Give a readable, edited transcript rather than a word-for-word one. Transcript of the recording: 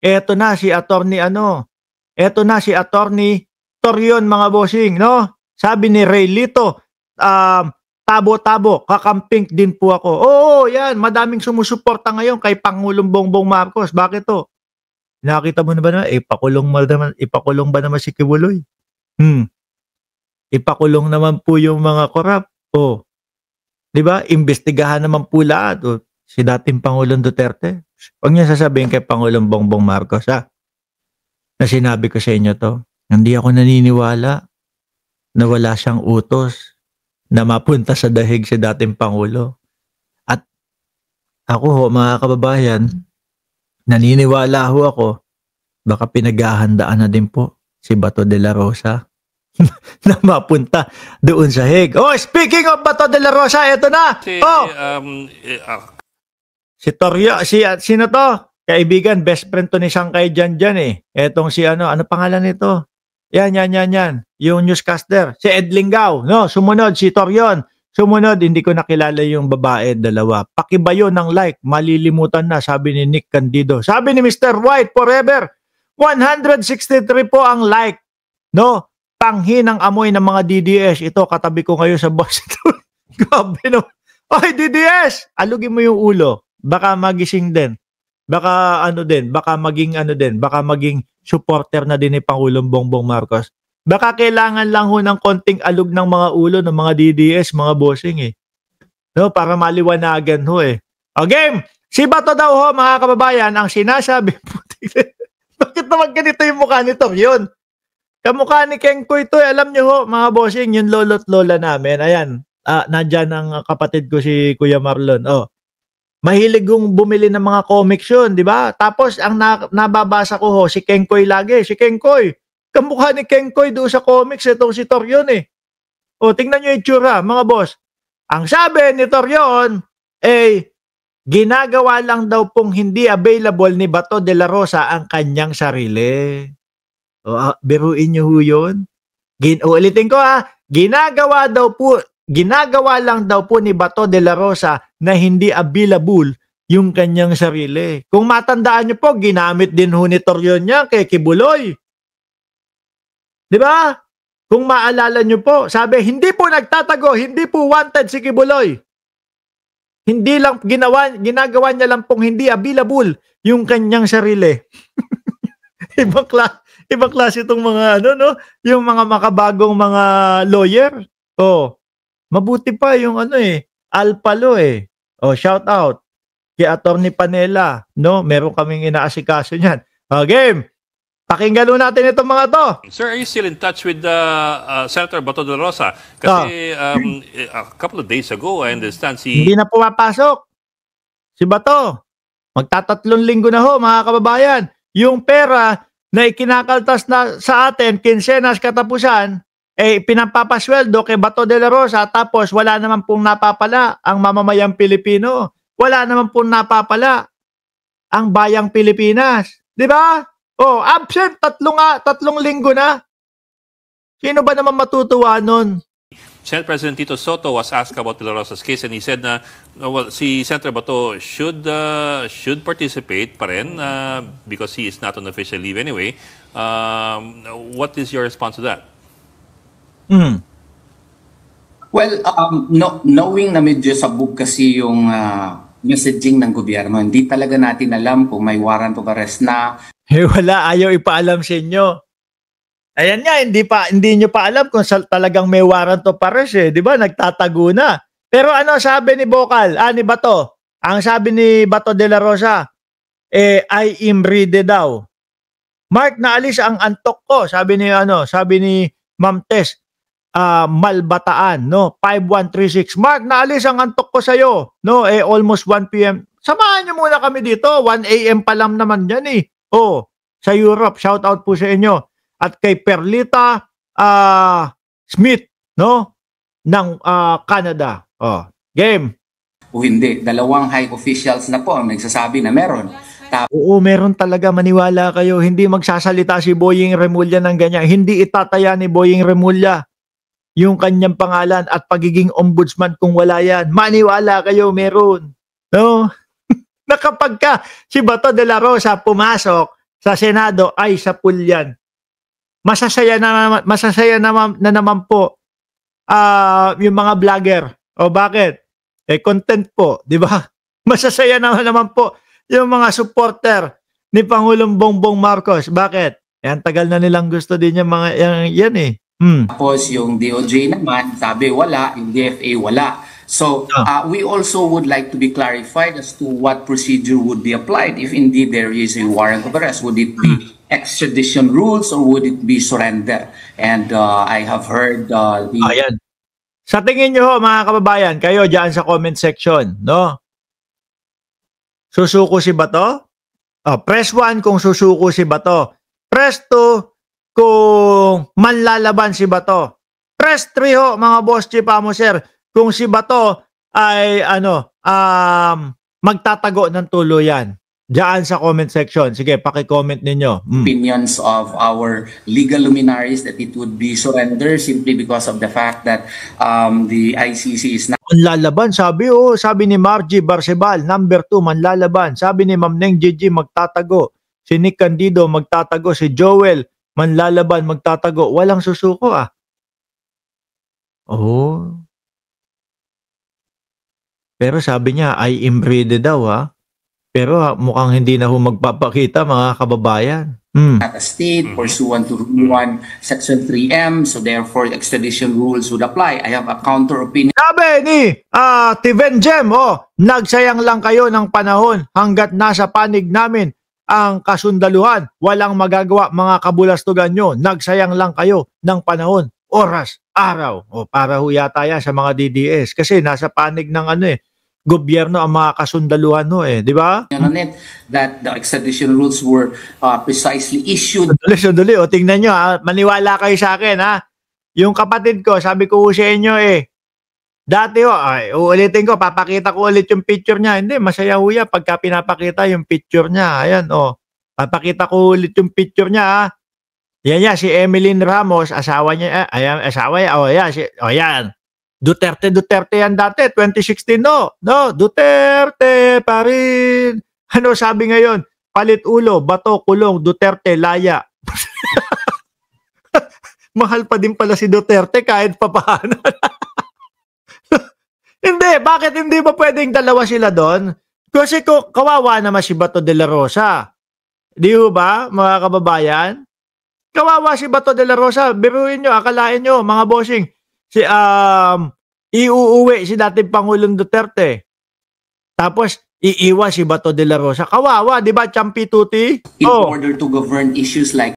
eto na si attorney ano, eto na si attorney Torion mga bossing, no? Sabi ni Ray Lito, tabo-tabo, kakamping din po ako. Oo, yan, madaming sumusuporta ngayon kay Pangulong Bongbong Marcos. Bakit to? Nakita mo na ba na, ipakulong ba naman si Kibuloy? Ipakulong naman po yung mga korap. Oh, 'di ba? Imbestigahan naman po lahat. Oh, si dating Pangulong Duterte. Huwag niyo sasabihin kay Pangulong Bongbong Marcos, ha? Na sinabi ko sa inyo to. Hindi ako naniniwala na wala siyang utos na mapunta sa dahig si dating Pangulo. At ako ho, mga kababayan, naniniwala ho ako, baka pinaghahandaan na din po si Bato de la Rosa na mapunta doon sa Hague. Oh, speaking of Bato de la Rosa, eto na. Si Torrio, sino to? Kaibigan, best friend to ni Sangkay Janjan eh. Etong si ano pangalan nito? Yan. Yung newscaster, si Ed Lingao, no? Sumunod si Torion. Sumunod, hindi ko nakilala yung babae, dalawa. Pakibayo ng like, malilimutan na, sabi ni Nick Candido. Sabi ni Mr. White, forever. 163 po ang like. No? Panghi ng amoy ng mga DDS. Ito, katabi ko ngayon sa boss. Grabe no. Oy, DDS! Alugin mo yung ulo. Baka magising din. Baka maging supporter na din ni Pangulong Bongbong Marcos. Baka kailangan lang ho ng konting alug ng mga ulo ng mga DDS, mga bossing eh. No, para maliwanagan ho eh. O game! Si Bato daw ho, mga kababayan, ang sinasabi bakit naman ganito yung mukha nito? Yun. Kamukha ni Kengkoy to, alam nyo ho, mga bossing, yung lolo't lola namin. Ayan, nandyan ang kapatid ko si Kuya Marlon. Oh. Mahilig kong bumili ng mga comics yun, di ba? Tapos, ang nababasa ko ho, si Kengkoy lagi. Si Kengkoy. Kamukha ni Kengkoy doon sa comics, itong si Torion eh. O, tingnan nyo yung itsura, mga boss. Ang sabi ni Torion, ginagawa lang daw pong hindi available ni Bato de la Rosa ang kanyang sarili. O, biruin nyo ho yun. Ulitin ko ginagawa lang daw po ni Bato de la Rosa na hindi available yung kanyang sarili. Kung matandaan nyo po, ginamit din ho ni Torion niya kay Kibuloy. Di ba? Kung maalala nyo po, sabi, hindi po nagtatago, hindi po wanted si Kibuloy. Hindi lang, ginagawa niya lang pong hindi available yung kanyang sarili. Ibang klase itong mga, yung mga makabagong mga lawyer. Oh, mabuti pa yung Alpalo eh. Oh, shout out kay Attorney Panela, no? Meron kaming inaasikaso niyan. Game. Pakinggan natin itong mga to. Sir, are you still in touch with Senator Bato de la Rosa? Kasi a couple of days ago, I understand hindi na pumapasok si Bato. Magtatatlong linggo na ho, mga kababayan. Yung pera na ikinakaltas na sa atin, kinsenas katapusan, pinapapasweldo kay Bato de la Rosa, tapos wala naman pong napapala ang mamamayang Pilipino. Wala naman pong napapala ang bayang Pilipinas. Di ba? Oh, absent, tatlong linggo na. Sino ba naman matutuwa nun? Senate President Tito Soto was asked about De La Rosa's case and he said na si Senator Bato should participate pa rin because he is not on official leave anyway. What is your response to that? Well, knowing na medyo sabog kasi yung messaging ng gobyerno, hindi talaga natin alam kung may warrant of arrest na. Wala, ayaw ipaalam sa inyo. Ayan nga, hindi nyo pa alam kung talagang may warrant of arrest eh. Di ba? Nagtatago na. Pero ano sabi ni ni Bato? Ang sabi ni Bato de la Rosa, I am ready daw. Mark, naalis ang antok ko. Sabi ni Ma'am Tess, Malbataan, no? 5136. Mark, naalis ang antok ko sa'yo. No? Almost 1 p.m. Samahan nyo muna kami dito. 1 a.m. pa lang naman yan eh. Oh, sa Europe, shout out po sa inyo. At kay Perlita Smith, no? Ng Canada. Oh, game. O hindi, dalawang high officials na po ang nagsasabi na meron. Oo, meron talaga, maniwala kayo. Hindi magsasalita si Boying Remulla ng ganyan. Hindi itataya ni Boying Remulla yung kanyang pangalan at pagiging ombudsman kung wala yan. Maniwala kayo, meron. No? Na kapag si Bato de la Rosa pumasok, sa Senado ay sa pool yan. Masasaya na naman po yung mga vlogger. O bakit? Content po, di ba? Masasaya naman po yung mga supporter ni Pangulong Bongbong Marcos. Bakit? Ang tagal na nilang gusto din yung mga yan eh. Tapos yung DOJ naman, sabi wala, yung DFA wala. So we also would like to be clarified as to what procedure would be applied if indeed there is a warrant of arrest. Would it be extradition rules or would it be surrender? And I have heard Ayan. Sa tingin nyo mga kababayan, kayo dyan sa comment section, no? Susuko si Bato? Press 1 kung susuko si Bato. Press 2 kung manlalaban si Bato. Press 3 ho mga boss chief amo sir kung si Bato ay magtatago ng tuluyan. Diyan sa comment section. Sige, paki-comment ninyo. Opinions of our legal luminaries that it would be surrender simply because of the fact that the ICC is not Manlalaban, sabi ni Margie Barcebal, number 2, manlalaban. Sabi ni Ma'am Neng Gigi, magtatago. Si Nick Candido, magtatago. Si Joel, manlalaban, magtatago. Walang susuko Pero sabi niya, I am ready daw Pero mukhang hindi na magpapakita mga kababayan. at a state pursuant to Rule 1, Section 3M, so therefore extradition rules would apply. I have a counter opinion. Sabi ni Tiven Gem, nagsayang lang kayo ng panahon hanggat nasa panig namin ang kasundaluhan. Walang magagawa mga kabulastugan nyo. Nagsayang lang kayo ng panahon, oras, araw. Para ho yata yan sa mga DDS. Kasi nasa panig ng gobyerno ang mga kasundaluhan di ba? That the extradition rules were precisely issued. Sandali, tingnan nyo maniwala kayo sa akin Yung kapatid ko, sabi ko sa inyo dati uulitin ko, papakita ko ulit yung picture niya. Hindi, masaya ho yan pagka pinapakita yung picture niya. Ayan, papakita ko ulit yung picture niya Yan, si Emeline Ramos, asawa niya, yan. Duterte yan dati, 2016 no, Duterte pa rin. Ano sabi ngayon? Palit ulo, Bato, kulong, Duterte, laya. Mahal pa din pala si Duterte kahit papaano. Hindi, bakit hindi ba pwedeng dalawa sila doon? Kasi kawawa naman si Bato de la Rosa. Di ba, mga kababayan? Kawawa si Bato de la Rosa. Biruin nyo, akalain nyo, mga bossing. Iuuwi si dating Pangulong Duterte. Tapos, iiwan si Bato de la Rosa. Kawawa, di ba, Champi Tuti? In order to govern issues like